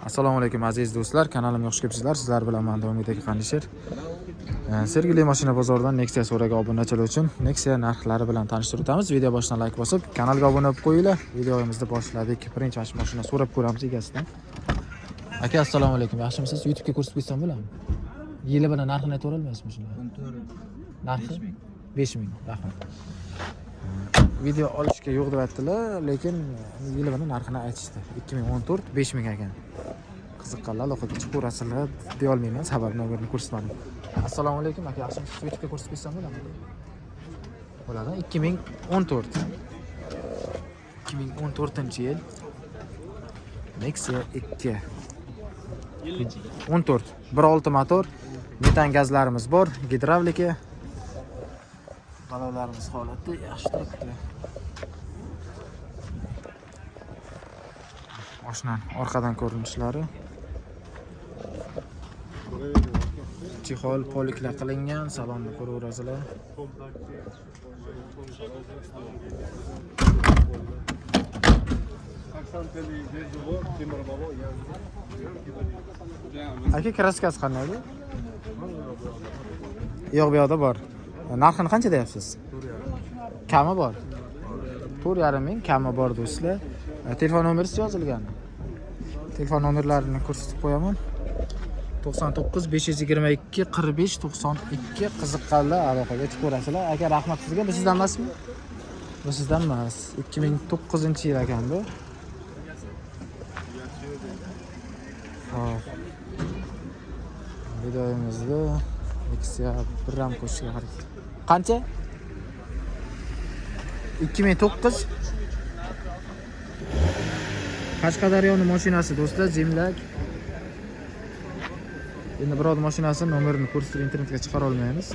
Assalomu alaykum aziz do'stlar, kanalimga xush kelibsizlar. Sizlar bilan men Do'ngidek Qandishir. Sergeli mashina bozoridan Nexia so'raga obunachilar uchun Nexia narxlari bilan tanishtirib o'tamiz. Video boshidan like bosib, kanalga obuna bo'lib qo'yinglar. Videomizni boshladik. Birinchi mashina so'rab ko'ramiz egasidan. Aka, assalomu alaykum. Yaxshimisiz? YouTube'ga ko'rsatib qo'ysam bo'ladimi? Yili bilan narxini aytib olmaysizmi shuni? Narxi 5000. Rahmat. Video olishga yo'q deb aytdilar, lekin yili bilan narxini aytishdi. 2014 5000 ekan. Qiziqqanlar aloqaga chiqib ko'rasizlar deya olmayman, sababi nomerini ko'rsatmadim. Assalomu alaykum aka, yaxshimisiz? YouTube'ga ko'rsatib qo'ysam bo'ladimi? Bo'ladi. 2014. 2014-yil Nexia 2. 14. 1.6 motor, metan gazlarimiz bor, gidravlika. Balolarimiz holati yaxshi turibdi. Mashinaning orqadan ko'rinishlari. Chexol poliklar qilingan, salonni ko'raverasizlar. Aka, kraskasi qanday edi? Yo'q, bu yerda bor. Narxini qancha deyapsiz? Kami bor. 4.5 ming kami bor do'stlar. Telefon nomeringiz yozilgan. Telefon nomerlarini ko'rsatib qo'yaman. 99 522 45 92. Qiziqqanlar aloqaga chiqib ko'rasizlar. Aka, rahmat sizga. Bu sizdan emasmi? Bu sizdan emas. 2009-yil ekan bu. Hop. Videomizda Nexia bir ram qo'shishga harakat. Qancha? 2009. Qashqadaryoning mashinasi do'stlar, Jimlak. Endi biror mashinasini nomerini ko'rsatib internetga chiqara olmaymiz.